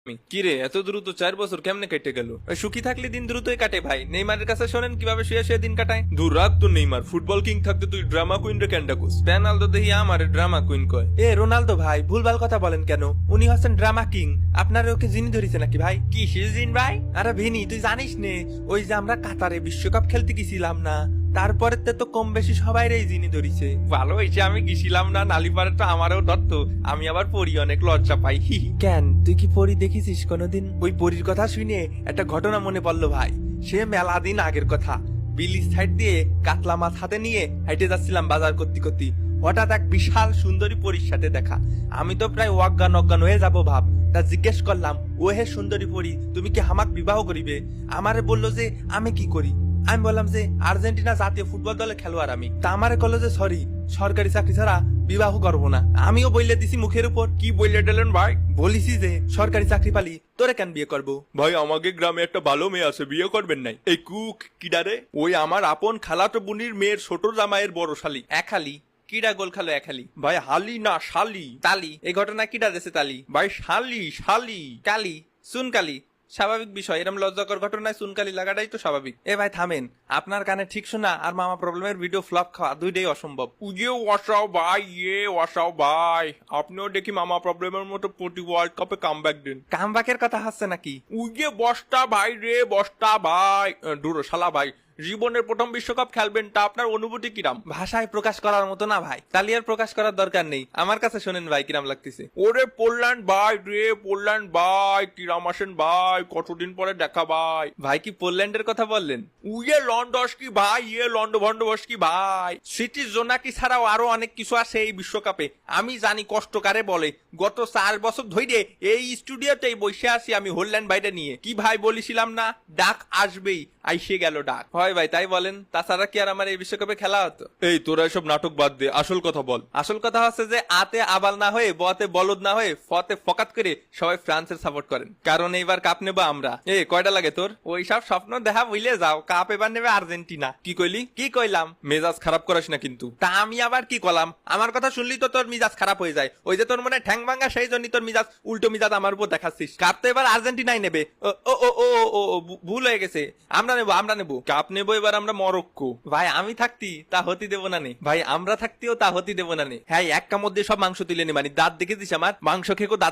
কি রে, এত দ্রুত 4 বছর কেমনে কেটে গেল? সুখী থাকলে দিন দ্রুতই কাটে ভাই। নেইমারের কাছে শোনেন কিভাবে শুয়ে শুয়ে দিন কাটায়। দূর রাখ তো নেইমার, ফুটবল কিং থাকতে তুই ড্রামা কুইন রে কেন ডাকুস? পেনাল্টো দেখি আমার ড্রামা কুইন কয়। এ রোনালদো ভাই ভুলভাল কথা বলেন কেন? উনি হচ্ছেন ড্রামা কিং। আপনার ওকে জিনি ধরেছে নাকি ভাই? কি সিজিন ভাই? আরে ভিনি তুই জানিস নে, ওই যে আমরা কাতারে বিশ্বকাপ খেলতে গেছিলাম না, তারপরে তো কম বেশি সবাই রে জিনি ধরিছে। ভালো হয়েছে আমি গেছিলাম না, নালিপারে তো আমারও ধরতো। আমি আবার পড়ি, অনেক লজ্জা পাই। কেন তুই কি পরি দেখেছিস কোনোদিন? ওই পরির কথা শুনে একটা ঘটনা মনে পড়লো ভাই। সে মেলা দিন আগের কথা। বিলিজ সাইড দিয়ে কাতলা মাছ হাতে নিয়ে হাইটে যাচ্ছিলাম বাজার করতে করতে, হঠাৎ এক বিশাল সুন্দরী পরীর সাথে দেখা। আমি তো প্রায় অজ্ঞান হয়ে যাব ভাব। তা জিজ্ঞেস করলাম, ও হে সুন্দরী পরী, তুমি কি হামাক বিবাহ করিবে? আমারে বললো যে আমি কি করি। আমি বললাম যে আর্জেন্টিনা জাতীয় ফুটবল দলে খেলোয়াড় আমি। তা আমারে কল যে সরি, সরকারি চাকরি ছাড়া বিবাহ করবো না। আমিও বললে দিছি মুখের উপর। কি বললে দিলেন ভাই? বলিছি যে সরকারি চাকরি পালি তোরে কেন বিয়ে করবো। ভাই আমাকে গ্রামে একটা ভালো মেয়ে আছে, বিয়ে করবেন নাই? এই কুক কিডারে? ওই আমার আপন খালাতো বুনির মেয়ের ছোট জামাইয়ের বড় শালি। একালি কিডা গোল খালো একালি? ভাই হালি না শালি। তালি এই ঘটনা কিডা দেশে তালি? ভাই শালি শালি। কালি সুনকালি স্বাভাবিক বিষয়। এরম লজ্জাকর ঘটনায় সুনকালি লাগাটাই তো স্বাভাবিক। এ ভাই থামেন, আপনার কানে ঠিক শোনা আর মামা প্রবলেমের ভিডিও ফ্লপ খাওয়া দুইটাই অসম্ভব। উইয়ে ওয়াসাও ভাই, ওয়াসাও ভাই, আপনিও দেখি মামা প্রবলেমের মতো প্রতি ওয়ার্ল্ড কাপে কামব্যাক দিন। কামব্যাকের কথা হচ্ছে নাকি? উইয়ে বস্তা ভাই রে, বস্তা ভাই। দূর শালা ভাই, জীবনের প্রথম বিশ্বকাপ খেলবেন, তা আপনার অনুভূতি কিরাম? ভাষায় প্রকাশ করার মতো না ভাই। তালিয়ার প্রকাশ করার দরকার নেই, আমার কাছে শোনেন ভাই কিরাম লাগতেছে। ওরে পোল্যান্ড ভাই রে, পোল্যান্ড ভাই, কিরাম আসেন ভাই, কতদিন পরে দেখা ভাই। ভাই কি পোল্যান্ডের কথা বললেন? উইয়ে লন্ডস কি ভাই, লন্ড ভন্ডবস কি ভাই। স্মৃতি জোনাকি ছাড়াও আরো অনেক কিছু আছে এই বিশ্বকাপে। আমি জানি কষ্ট কারে বলে। গত 4 বছর ধরে এই স্টুডিওতেই বসে আছি আমি হোল্যান্ড বাইরে নিয়ে। কি ভাই বলেছিলাম না, ডাক আসবেই, আইসে গেল ডাক। হয় ভাই তাই বলেন, তাছাড়া কি আর আমার এই বিশ্বকাপে খেলা হতো? এই তোরা এসব নাটক বাদ দে, আসল কথা বল। আসল কথা হচ্ছে যে আতে আবাল না হয়ে, বতে বলদ না হয়ে, ফতে ফকাত করে সবাই ফ্রান্সের সাপোর্ট করেন, কারণ এইবার কাপ নেবো আমরা। কয়টা লাগে তোর? ওই সব স্বপ্ন দেখা বুঝলে যাও, কাপ এবার নেবে আর্জেন্টিনা। কি কইলি? কি কইলাম? মেজাজ খারাপ করাস না কিন্তু। তা আমি আবার কি করলাম? আমার কথা শুনলি তো তোর মিজাজ খারাপ হয়ে যায়। ওই যে তোর মনে ঠ্যাং ভাঙ্গা, সেই জন্য তোর মিজাজ উল্টো মিজাজ আমার উপর দেখাচ্ছিস। কাপ তো এবার আর্জেন্টিনাই নেবে। ও ও ও ও ও, ভুল হয়ে গেছে। আমরা নেবো। কাপ নেবো এবার আমরা মরক্কো। ভাই আমি থাকতি তা হতে দেবো না নে। ভাই আমরা থাকতেও তা হতে দেবো না নে। হ্যাঁ এক কামড় দিয়ে সব মাংস তুলে নি, মানে দাঁত দেখেছিস আমার? মাংস খেকো দাঁত